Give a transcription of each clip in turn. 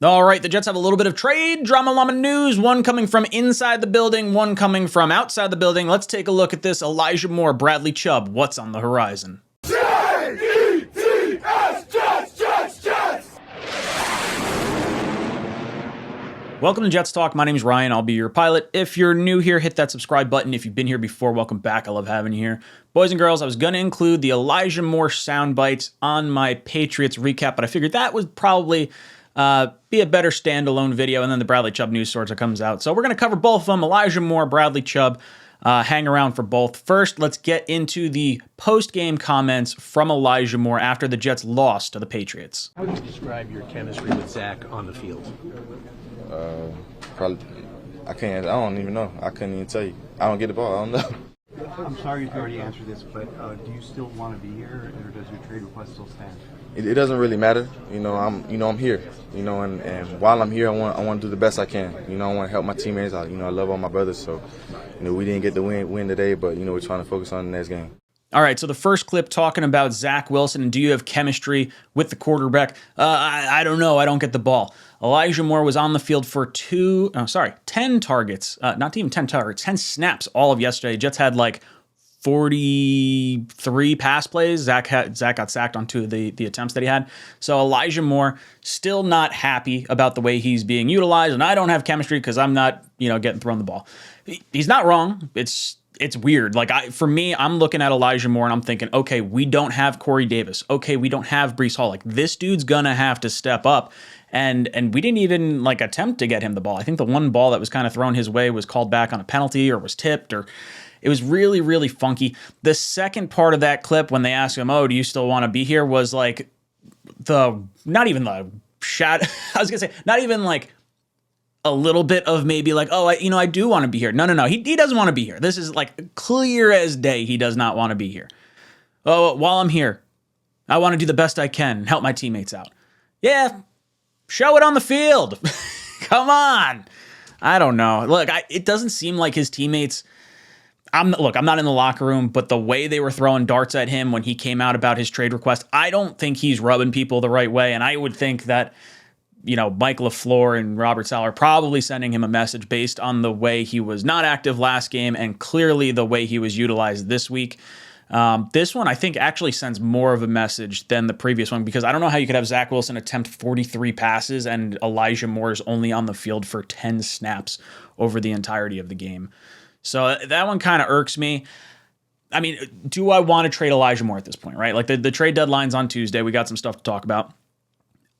All right, the Jets have a little bit of trade drama llama news, one coming from inside the building, one coming from outside the building. Let's take a look at this. Elijah Moore, Bradley Chubb, what's on the horizon? Jets, Jets! Welcome to Jets Talk. My name is Ryan. I'll be your pilot. If you're new here, hit that subscribe button. If you've been here before, welcome back. I love having you here. Boys and girls, I was going to include the Elijah Moore sound bites on my Patriots recap, but I figured that would probably be a better standalone video, and then the Bradley Chubb news source that comes out. So we're going to cover both of them, Elijah Moore, Bradley Chubb. Hang around for both. First, let's get into the post-game comments from Elijah Moore after the Jets lost to the Patriots. How would you describe your chemistry with Zach on the field? Probably, I don't even know. I couldn't even tell you. I don't get the ball. I don't know. I'm sorry if you already answered this, but do you still want to be here, or does your trade request still stand? It doesn't really matter. I'm here. And while I'm here, I want to do the best I can. I want to help my teammates. I love all my brothers. So, we didn't get the win today, but we're trying to focus on the next game. All right, so the first clip talking about Zach Wilson and do you have chemistry with the quarterback? I don't know. I don't get the ball. Elijah Moore was on the field for 10 targets. Not even 10 targets, 10 snaps all of yesterday. Jets had like 43 pass plays. Zach got sacked on 2 of the attempts that he had. So Elijah Moore still not happy about the way he's being utilized, and I don't have chemistry because I'm not, getting thrown the ball. He's not wrong. It's weird. For me, I'm looking at Elijah Moore and I'm thinking, okay, we don't have Corey Davis. Okay, we don't have Breece Hall. This dude's gonna have to step up. And we didn't even attempt to get him the ball. I think the one ball that was kind of thrown his way was called back on a penalty or was tipped, or it was really, really funky. The second part of that clip when they asked him, "Oh, do you still want to be here?" was not even the shadow. I was gonna say not even a little bit of maybe I do want to be here. No. He doesn't want to be here. This is clear as day. He does not want to be here. Oh, while I'm here, I want to do the best I can, help my teammates out. Yeah, show it on the field. Come on. I don't know. Look, it doesn't seem like his teammates. I'm not in the locker room, but the way they were throwing darts at him when he came out about his trade request, I don't think he's rubbing people the right way. And I would think that Mike LaFleur and Robert Saleh are probably sending him a message based on the way he was not active last game and clearly the way he was utilized this week. This one, I think, actually sends more of a message than the previous one because I don't know how you could have Zach Wilson attempt 43 passes and Elijah Moore is only on the field for 10 snaps over the entirety of the game. So that one kind of irks me. I mean, do I want to trade Elijah Moore at this point, right? the trade deadline's on Tuesday. We got some stuff to talk about.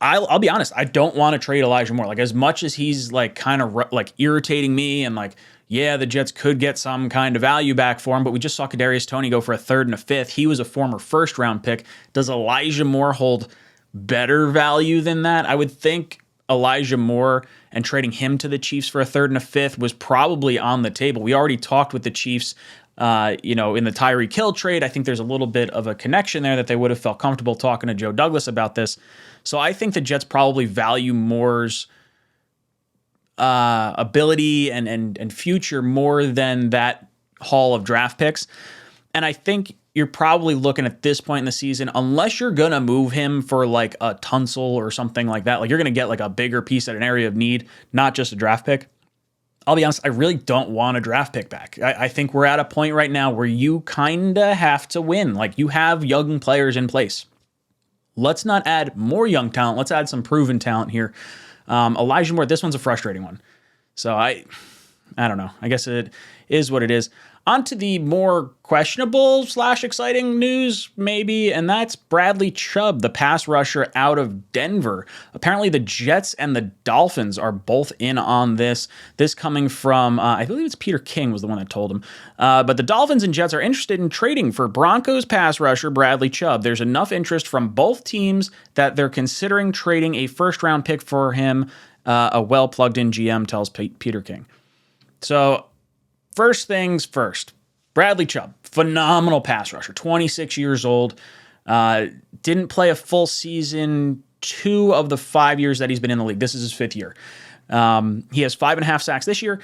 I'll be honest, I don't want to trade Elijah Moore. As much as he's kind of irritating me and the Jets could get some kind of value back for him, but we just saw Kadarius Toney go for a 3rd and a 5th. He was a former first-round pick. Does Elijah Moore hold better value than that? I would think Elijah Moore and trading him to the Chiefs for a 3rd and a 5th was probably on the table. We already talked with the Chiefs in the Tyreek Hill trade. I think there's a little bit of a connection there that they would have felt comfortable talking to Joe Douglas about this. So I think the Jets probably value Moore's ability and future more than that haul of draft picks. And I think you're probably looking at this point in the season, unless you're going to move him for a Tunsil or something like that, you're going to get a bigger piece at an area of need, not just a draft pick. I'll be honest, I really don't want a draft pick back. I think we're at a point right now where you kind of have to win. You have young players in place. Let's not add more young talent. Let's add some proven talent here. Elijah Moore, this one's a frustrating one. So I don't know. I guess it is what it is. On to the more questionable / exciting news, maybe, and that's Bradley Chubb, the pass rusher out of Denver. Apparently the Jets and the Dolphins are both in on this. This coming from, I believe it's Peter King was the one that told him. But the Dolphins and Jets are interested in trading for Broncos pass rusher Bradley Chubb. There's enough interest from both teams that they're considering trading a first-round pick for him, a well-plugged-in GM tells Peter King. So, first things first, Bradley Chubb, phenomenal pass rusher, 26 years old, didn't play a full season 2 of the 5 years that he's been in the league. This is his 5th year. He has 5.5 sacks this year.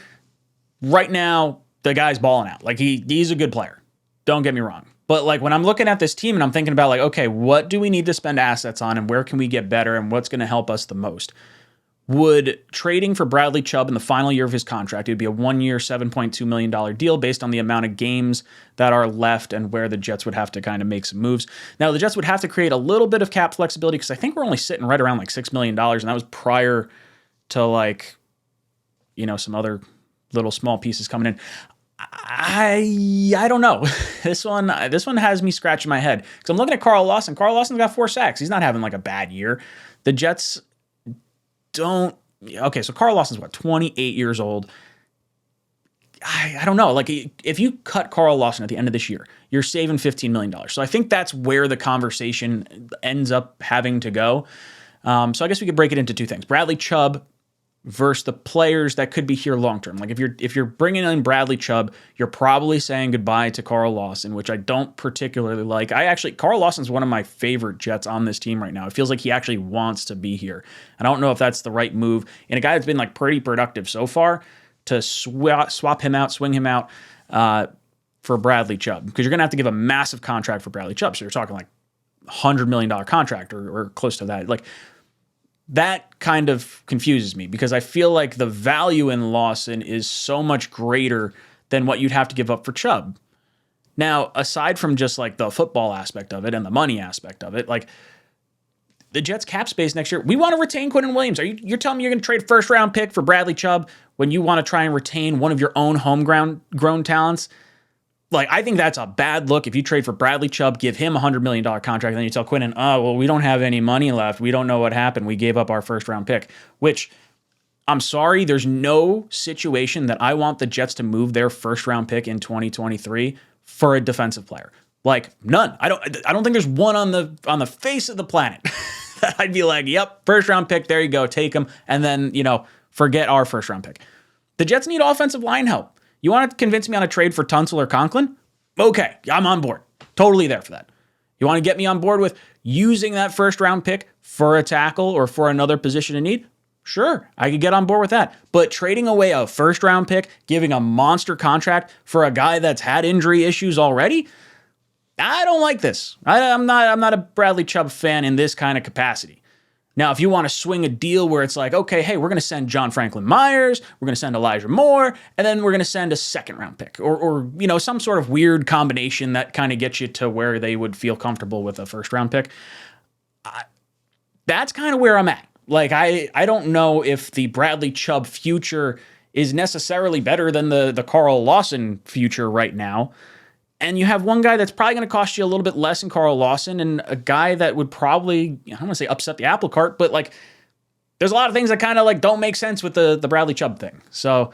Right now, the guy's balling out. He's a good player. Don't get me wrong. But when I'm looking at this team and I'm thinking about okay, what do we need to spend assets on and where can we get better and what's going to help us the most? would trading for Bradley Chubb in the final year of his contract, it would be a 1-year, $7.2 million deal based on the amount of games that are left and where the Jets would have to kind of make some moves. Now, the Jets would have to create a little bit of cap flexibility because I think we're only sitting right around like $6 million, and that was prior to like, some other little small pieces coming in. I don't know. This one has me scratching my head because I'm looking at Carl Lawson. Carl Lawson's got 4 sacks. He's not having like a bad year. The Jets don't. Okay, so Carl Lawson's 28 years old. I don't know. Like, if you cut Carl Lawson at the end of this year, you're saving $15 million. So I think that's where the conversation ends up having to go. So I guess we could break it into 2 things: Bradley Chubb versus the players that could be here long term. Like if you're bringing in Bradley Chubb, you're probably saying goodbye to Carl Lawson, which I don't particularly like. Carl Lawson's one of my favorite Jets on this team right now. It feels like he actually wants to be here. I don't know if that's the right move. And a guy that's been like pretty productive so far, to swap him out, swing him out for Bradley Chubb, because you're going to have to give a massive contract for Bradley Chubb. So you're talking like $100 million contract or close to that. Like, that kind of confuses me because I feel like the value in Lawson is so much greater than what you'd have to give up for Chubb. Now, aside from just like the football aspect of it and the money aspect of it, like the Jets cap space next year, we want to retain Quinnen Williams. You're telling me you're going to trade a first-round pick for Bradley Chubb when you want to try and retain one of your own homegrown talents? Like, I think that's a bad look. If you trade for Bradley Chubb, give him a $100 million contract, and then you tell Quinnen, oh, well, we don't have any money left. We don't know what happened. We gave up our first-round pick, which, I'm sorry, there's no situation that I want the Jets to move their first-round pick in 2023 for a defensive player. Like, none. I don't think there's one on the face of the planet that I'd be like, yep, first-round pick, there you go, take him, and then, forget our first-round pick. The Jets need offensive line help. You want to convince me on a trade for Tunsil or Conklin? Okay, I'm on board. Totally there for that. You want to get me on board with using that first round pick for a tackle or for another position in need? Sure, I could get on board with that. But trading away a first round pick, giving a monster contract for a guy that's had injury issues already? I don't like this. I'm not a Bradley Chubb fan in this kind of capacity. Now, if you want to swing a deal where it's like, okay, hey, we're going to send John Franklin Myers, we're going to send Elijah Moore, and then we're going to send a second-round pick, or some sort of weird combination that kind of gets you to where they would feel comfortable with a first-round pick, that's kind of where I'm at. Like, I don't know if the Bradley Chubb future is necessarily better than the Carl Lawson future right now. And you have one guy that's probably going to cost you a little bit less than Carl Lawson, and a guy that would probably, I don't want to say upset the apple cart, but like there's a lot of things that kind of like don't make sense with the Bradley Chubb thing. So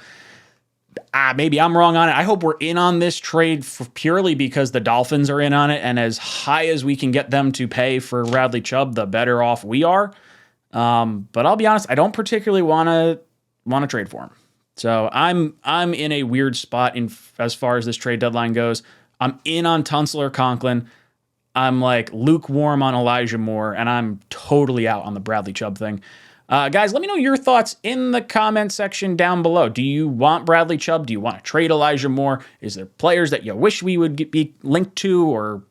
maybe I'm wrong on it. I hope we're in on this trade purely because the Dolphins are in on it, and as high as we can get them to pay for Bradley Chubb, the better off we are. But I'll be honest, I don't particularly want to trade for him. So I'm in a weird spot as far as this trade deadline goes. I'm in on Tunsil or Conklin. I'm like lukewarm on Elijah Moore, and I'm totally out on the Bradley Chubb thing. Guys, let me know your thoughts in the comment section down below. Do you want Bradley Chubb? Do you want to trade Elijah Moore? Is there players that you wish we would be linked to, or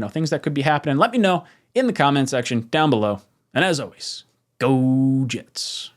things that could be happening? Let me know in the comment section down below. And as always, go Jets.